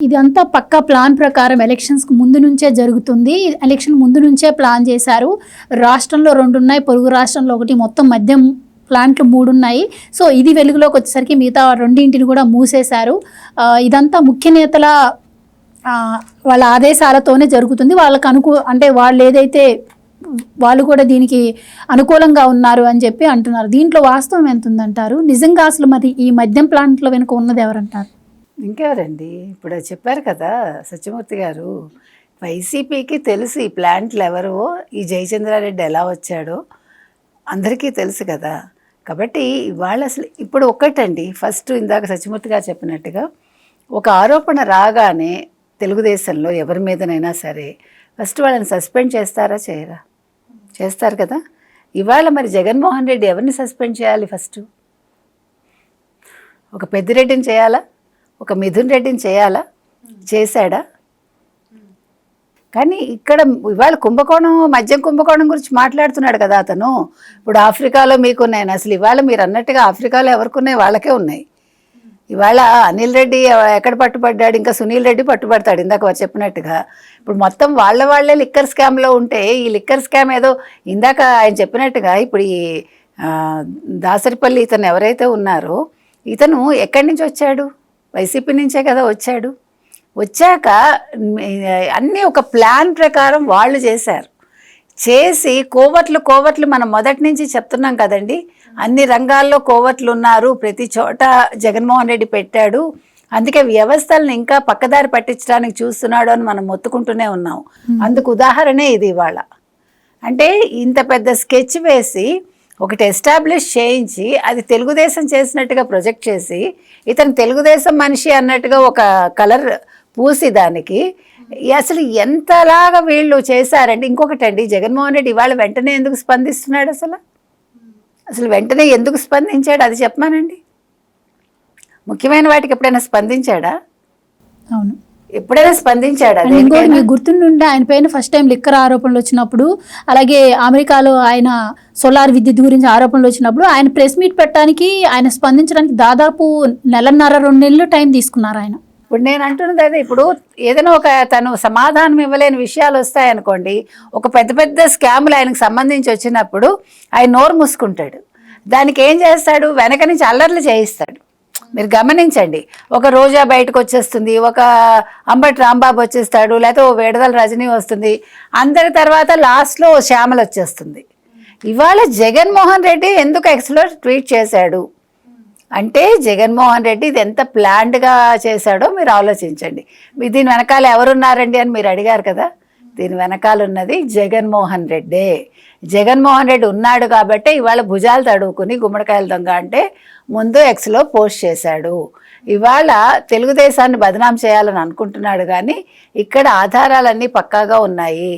ఇదంతా పక్కా ప్లాన్ ప్రకారం ఎలక్షన్స్కి ముందు నుంచే జరుగుతుంది. ఎలక్షన్ ముందు నుంచే ప్లాన్ చేశారు. రాష్ట్రంలో 2 ఉన్నాయి, పొరుగు రాష్ట్రంలో 1, మొత్తం మద్యం ప్లాంట్లు 3 ఉన్నాయి. సో ఇది వెలుగులోకి వచ్చేసరికి మిగతా 2ంటిని కూడా మూసేశారు. ఇదంతా ముఖ్య నేతల వాళ్ళ ఆదేశాలతోనే జరుగుతుంది. వాళ్ళకు అంటే వాళ్ళు ఏదైతే వాళ్ళు కూడా దీనికి అనుకూలంగా ఉన్నారు అని చెప్పి అంటున్నారు. దీంట్లో వాస్తవం ఎంత ఉందంటారు? నిజంగా అసలు మరి ఈ మద్యం ప్లాంట్లో వెనుక ఉన్నది ఎవరంటారు? ఇంకెవరండి? ఇప్పుడు చెప్పారు కదా సత్యమూర్తి గారు, వైసీపీకి తెలుసు ఈ ప్లాంట్లు ఎవరో, ఈ జయచంద్రారెడ్డి ఎలా వచ్చాడో అందరికీ తెలుసు కదా. కాబట్టి ఇవాళ అసలు ఇప్పుడు ఒక్కటండి, ఫస్ట్ ఇందాక సత్యమూర్తి గారు చెప్పినట్టుగా ఒక ఆరోపణ రాగానే తెలుగుదేశంలో ఎవరి మీదనైనా సరే ఫస్ట్ వాళ్ళని సస్పెండ్ చేస్తారా చేయరా? చేస్తారు కదా. ఇవాళ మరి జగన్మోహన్ రెడ్డి ఎవరిని సస్పెండ్ చేయాలి? ఫస్ట్ ఒక పెద్దిరెడ్డిని చేయాలా? ఒక మిథున్ రెడ్డిని చేయాలా? చేశాడా? కానీ ఇక్కడ ఇవాళ కుంభకోణం, మద్యం కుంభకోణం గురించి మాట్లాడుతున్నాడు కదా అతను. ఇప్పుడు ఆఫ్రికాలో మీకున్నాయని, అసలు ఇవాళ మీరు అన్నట్టుగా ఆఫ్రికాలో ఎవరికున్నాయి? వాళ్ళకే ఉన్నాయి. ఇవాళ అనిల్ రెడ్డి ఎక్కడ పట్టుబడ్డాడు, ఇంకా సునీల్ రెడ్డి పట్టుబడతాడు ఇందాక వారు చెప్పినట్టుగా. ఇప్పుడు మొత్తం వాళ్ళే లిక్కర్ స్కామ్లో ఉంటే ఈ లిక్కర్ స్కామ్ ఏదో ఇందాక ఆయన చెప్పినట్టుగా ఇప్పుడు ఈ దాసరిపల్లి ఇతను ఎవరైతే ఉన్నారో ఇతను ఎక్కడి నుంచి వచ్చాడు? వైసీపీ నుంచే కదా వచ్చాడు. వచ్చాక అన్నీ ఒక ప్లాన్ ప్రకారం వాళ్ళు చేశారు. చేసి కోవర్ట్లు మనం మొదటి నుంచి చెప్తున్నాం కదండి, అన్ని రంగాల్లో కోవర్ట్లు ఉన్నారు, ప్రతి చోట జగన్మోహన్ రెడ్డి పెట్టాడు, అందుకే వ్యవస్థలను ఇంకా పక్కదారి పట్టించడానికి చూస్తున్నాడు అని మనం మొత్తుకుంటూనే ఉన్నాం. అందుకు ఉదాహరణే ఇది ఇవాళ. అంటే ఇంత పెద్ద స్కెచ్ వేసి ఒకటి ఎస్టాబ్లిష్ చేయించి అది తెలుగుదేశం చేసినట్టుగా ప్రొజెక్ట్ చేసి ఇతను తెలుగుదేశం మనిషి అన్నట్టుగా ఒక కలర్ పూసి దానికి అసలు ఎంతలాగా వీళ్ళు చేశారంటే. ఇంకొకటండి, జగన్మోహన్ రెడ్డి ఇవాళ వెంటనే ఎందుకు స్పందిస్తున్నాడు? అసలు వెంటనే ఎందుకు స్పందించాడు అది చెప్పమానండి. ముఖ్యమైన వాటికి ఎప్పుడైనా స్పందించాడా? అవును, ఎప్పుడైనా స్పందించాడా? ఇంకోటి మీకు గుర్తుండే, ఆయన పైన ఫస్ట్ టైం లిక్కర్ ఆరోపణలు వచ్చినప్పుడు, అలాగే అమెరికాలో ఆయన సోలార్ విద్యుత్ గురించి ఆరోపణలు వచ్చినప్పుడు ఆయన ప్రెస్ మీట్ పెట్టడానికి, ఆయన స్పందించడానికి దాదాపు 1.5-2 నెలలు టైం తీసుకున్నారు ఆయన. ఇప్పుడు నేను అంటున్నది అదే, ఇప్పుడు ఏదైనా ఒక తను సమాధానం ఇవ్వలేని విషయాలు వస్తాయనుకోండి, ఒక పెద్ద స్కాములు ఆయనకు సంబంధించి వచ్చినప్పుడు ఆయన నోరు మూసుకుంటాడు. దానికి ఏం చేస్తాడు? వెనక నుంచి అల్లర్లు చేయిస్తాడు. మీరు గమనించండి, ఒక రోజా బయటకు వచ్చేస్తుంది, ఒక అంబటి రాంబాబు వచ్చేస్తాడు, లేకపోతే ఓ విడుదల రజనీ వస్తుంది, అందరి తర్వాత లాస్ట్లో శ్యామల వచ్చేస్తుంది. ఇవాళ జగన్మోహన్ రెడ్డి ఎందుకు ఎక్స్లో ట్వీట్ చేశాడు అంటే, జగన్మోహన్ రెడ్డి ఇది ఎంత ప్లాన్డ్గా చేశాడో మీరు ఆలోచించండి. దీని వెనకాల ఎవరున్నారండి అని మీరు అడిగారు కదా. దీని వెనకాల ఉన్నది జగన్మోహన్ రెడ్డే. జగన్మోహన్ రెడ్డి ఉన్నాడు కాబట్టి ఇవాళ భుజాలు తడువుకుని గుమ్మడికాయల దొంగ అంటే ముందు ఎక్స్లో పోస్ట్ చేశాడు. ఇవాళ తెలుగుదేశాన్ని బదనాం చేయాలని అనుకుంటున్నాడు, కానీ ఇక్కడ ఆధారాలన్నీ పక్కాగా ఉన్నాయి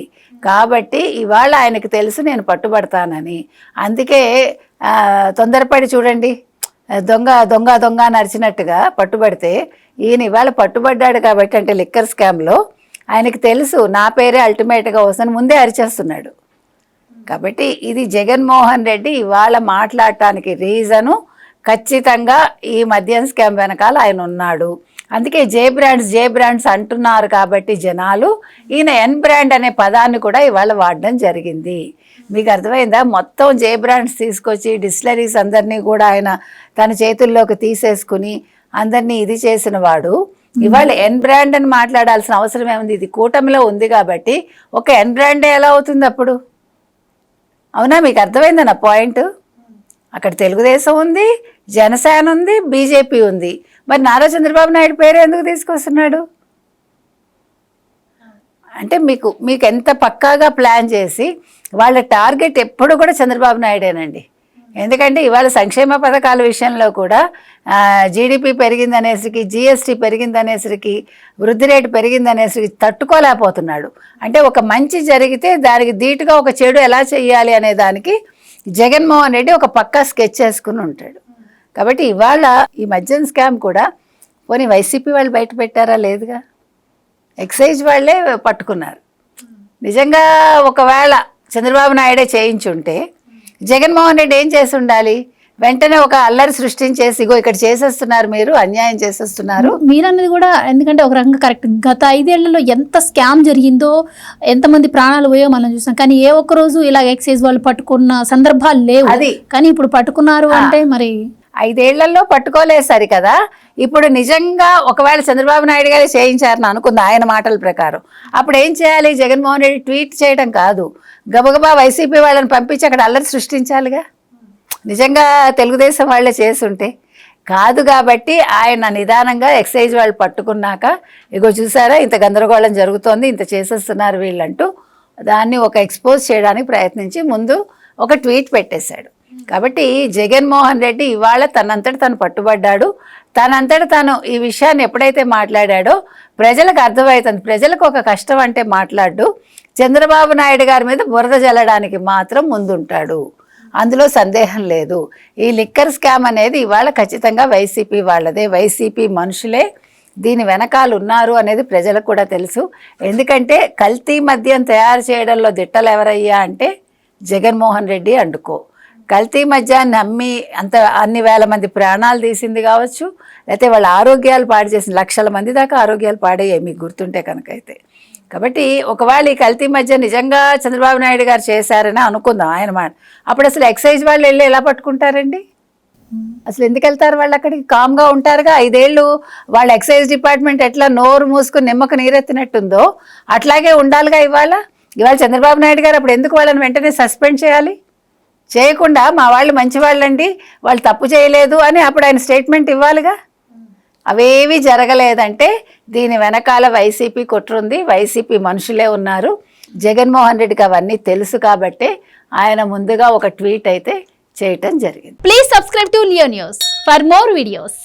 కాబట్టి ఇవాళ ఆయనకు తెలుసు నేను పట్టుబడతానని. అందుకే తొందరపడి చూడండి, దొంగ నడిచినట్టుగా పట్టుబడితే ఈయన ఇవాళ పట్టుబడ్డాడు కాబట్టి, అంటే లిక్కర్ స్కామ్లో ఆయనకు తెలుసు నా పేరే అల్టిమేట్గా వస్తుందని ముందే అరిచేస్తున్నాడు. కాబట్టి ఇది జగన్మోహన్ రెడ్డి ఇవాళ మాట్లాడటానికి రీజను ఖచ్చితంగా ఈ మద్యం స్కామ్ వెనకాల ఆయన ఉన్నాడు. అందుకే జే బ్రాండ్స్ అంటున్నారు కాబట్టి జనాలు ఈయన ఎన్ బ్రాండ్ అనే పదాన్ని కూడా ఇవాళ వాడడం జరిగింది. మీకు అర్థమైందా? మొత్తం జే బ్రాండ్స్ తీసుకొచ్చి డిస్టిలరీస్ అందరినీ కూడా ఆయన తన చేతుల్లోకి తీసేసుకుని అందరినీ ఇది చేసిన వాడు ఇవాళ ఎన్ బ్రాండ్ అని మాట్లాడాల్సిన అవసరం ఏముంది? ఇది కూటమిలో ఉంది కాబట్టి ఒక ఎన్ బ్రాండే ఎలా అవుతుంది అప్పుడు? అవునా? మీకు అర్థమైందా నా పాయింట్? అక్కడ తెలుగుదేశం ఉంది, జనసేన ఉంది, బీజేపీ ఉంది. మరి నారా చంద్రబాబు నాయుడు పేరు ఎందుకు తీసుకొస్తున్నాడు అంటే మీకు ఎంత పక్కాగా ప్లాన్ చేసి వాళ్ళ టార్గెట్ ఎప్పుడు కూడా చంద్రబాబు నాయుడేనండి. ఎందుకంటే ఇవాళ సంక్షేమ పథకాల విషయంలో కూడా జీడిపి పెరిగిందనేసరికి, జిఎస్టీ పెరిగిందనేసరికి, వృద్ధి రేటు పెరిగిందనేసరికి తట్టుకోలేకపోతున్నాడు. అంటే ఒక మంచి జరిగితే దానికి ధీటుగా ఒక చెడు ఎలా చేయాలి అనే దానికి జగన్మోహన్ రెడ్డి ఒక పక్కా స్కెచ్ చేసుకుని ఉంటాడు. కాబట్టి ఇవాళ ఈ మద్యం స్కామ్ కూడా పోనీ వైసీపీ వాళ్ళు బయట పెట్టారా? లేదుగా, ఎక్సైజ్ వాళ్ళే పట్టుకున్నారు. నిజంగా ఒకవేళ చంద్రబాబు నాయుడే చేయించుంటే జగన్మోహన్ రెడ్డి ఏం చేసి ఉండాలి? వెంటనే ఒక అల్లరి సృష్టించేసి ఇగో ఇక్కడ చేసేస్తున్నారు, మీరు అన్యాయం చేసేస్తున్నారు. మీరన్నది కూడా ఎందుకంటే ఒక రకంగా కరెక్ట్. గత 5 ఏళ్లలో ఎంత స్కామ్ జరిగిందో, ఎంతమంది ప్రాణాలు పోయో మనం చూసాం. కానీ ఏ ఒక్క రోజు ఇలా ఎక్సైజ్ వాళ్ళు పట్టుకున్న సందర్భాలు లేవు. అది. కానీ ఇప్పుడు పట్టుకున్నారు అంటే మరి 5 ఏళ్లలో పట్టుకోలేదు సరి కదా. ఇప్పుడు నిజంగా ఒకవేళ చంద్రబాబు నాయుడు గారే చేయించారని అనుకుంది ఆయన మాటల ప్రకారం, అప్పుడు ఏం చేయాలి? జగన్మోహన్ రెడ్డి ట్వీట్ చేయడం కాదు, గబగబా వైసీపీ వాళ్ళని పంపించి అక్కడ అల్లరి సృష్టించాలిగా. నిజంగా తెలుగుదేశం వాళ్ళే చేసుంటే కాదు. కాబట్టి ఆయన నిదానంగా ఎక్సైజ్ వాళ్ళు పట్టుకున్నాక ఇగో చూసారా ఇంత గందరగోళం జరుగుతోంది, ఇంత చేసేస్తున్నారు వీళ్ళంటూ దాన్ని ఒక ఎక్స్పోజ్ చేయడానికి ప్రయత్నించి ముందు ఒక ట్వీట్ పెట్టేశాడు. కాబట్టి జగన్మోహన్ రెడ్డి ఇవాళ తనంతట తను పట్టుబడ్డాడు. తనంతట తను ఈ విషయాన్ని ఎప్పుడైతే మాట్లాడాడో ప్రజలకు అర్థమవుతుంది. ప్రజలకు ఒక కష్టం అంటే మాట్లాడు, చంద్రబాబు నాయుడు గారి మీద బురద జల్లడానికి మాత్రం ముందుంటాడు, అందులో సందేహం లేదు. ఈ లిక్కర్ స్కామ్ అనేది ఇవాళ ఖచ్చితంగా వైసీపీ వాళ్ళదే, వైసీపీ మనుషులే దీని వెనకాల ఉన్నారు అనేది ప్రజలకు కూడా తెలుసు. ఎందుకంటే కల్తీ మద్యం తయారు చేయడంలో దిట్టలు ఎవరయ్యా అంటే జగన్మోహన్ రెడ్డి అండుకో. కల్తీ మద్యాన్ని అమ్మి అన్ని వేల మంది ప్రాణాలు తీసింది కావచ్చు, లేకపోతే వాళ్ళ ఆరోగ్యాలు పాడు చేసింది, లక్షల మంది దాకా ఆరోగ్యాలు పాడయ్యాయి మీకు గుర్తుంటే కనుక. అయితే కాబట్టి ఒకవేళ ఈ కల్తీ మధ్య నిజంగా చంద్రబాబు నాయుడు గారు చేశారని అనుకుందాం ఆయన మాట, అప్పుడు అసలు ఎక్సైజ్ వాళ్ళు వెళ్ళి ఎలా పట్టుకుంటారండి? అసలు ఎందుకు వెళ్తారు వాళ్ళు? అక్కడికి కామ్గా ఉంటారుగా. 5 ఏళ్ళు వాళ్ళ ఎక్సైజ్ డిపార్ట్మెంట్ ఎట్లా నోరు మూసుకుని నిమ్మకు నీరెత్తినట్టుందో అట్లాగే ఉండాలిగా. ఇవాళ చంద్రబాబు నాయుడు గారు అప్పుడు ఎందుకు వాళ్ళని వెంటనే సస్పెండ్ చేయాలి? చేయకుండా మా వాళ్ళు మంచి వాళ్ళండి, వాళ్ళు తప్పు చేయలేదు అని అప్పుడు ఆయన స్టేట్మెంట్ ఇవ్వాలిగా. అవేవి జరగలేదంటే దీని వెనకాల వైసీపీ కుట్రుంది, వైసీపీ మనుషులే ఉన్నారు. జగన్మోహన్ రెడ్డికి అవన్నీ తెలుసు కాబట్టే ఆయన ముందుగా ఒక ట్వీట్ అయితే చేయటం జరిగింది. Please subscribe to Leo news for more videos.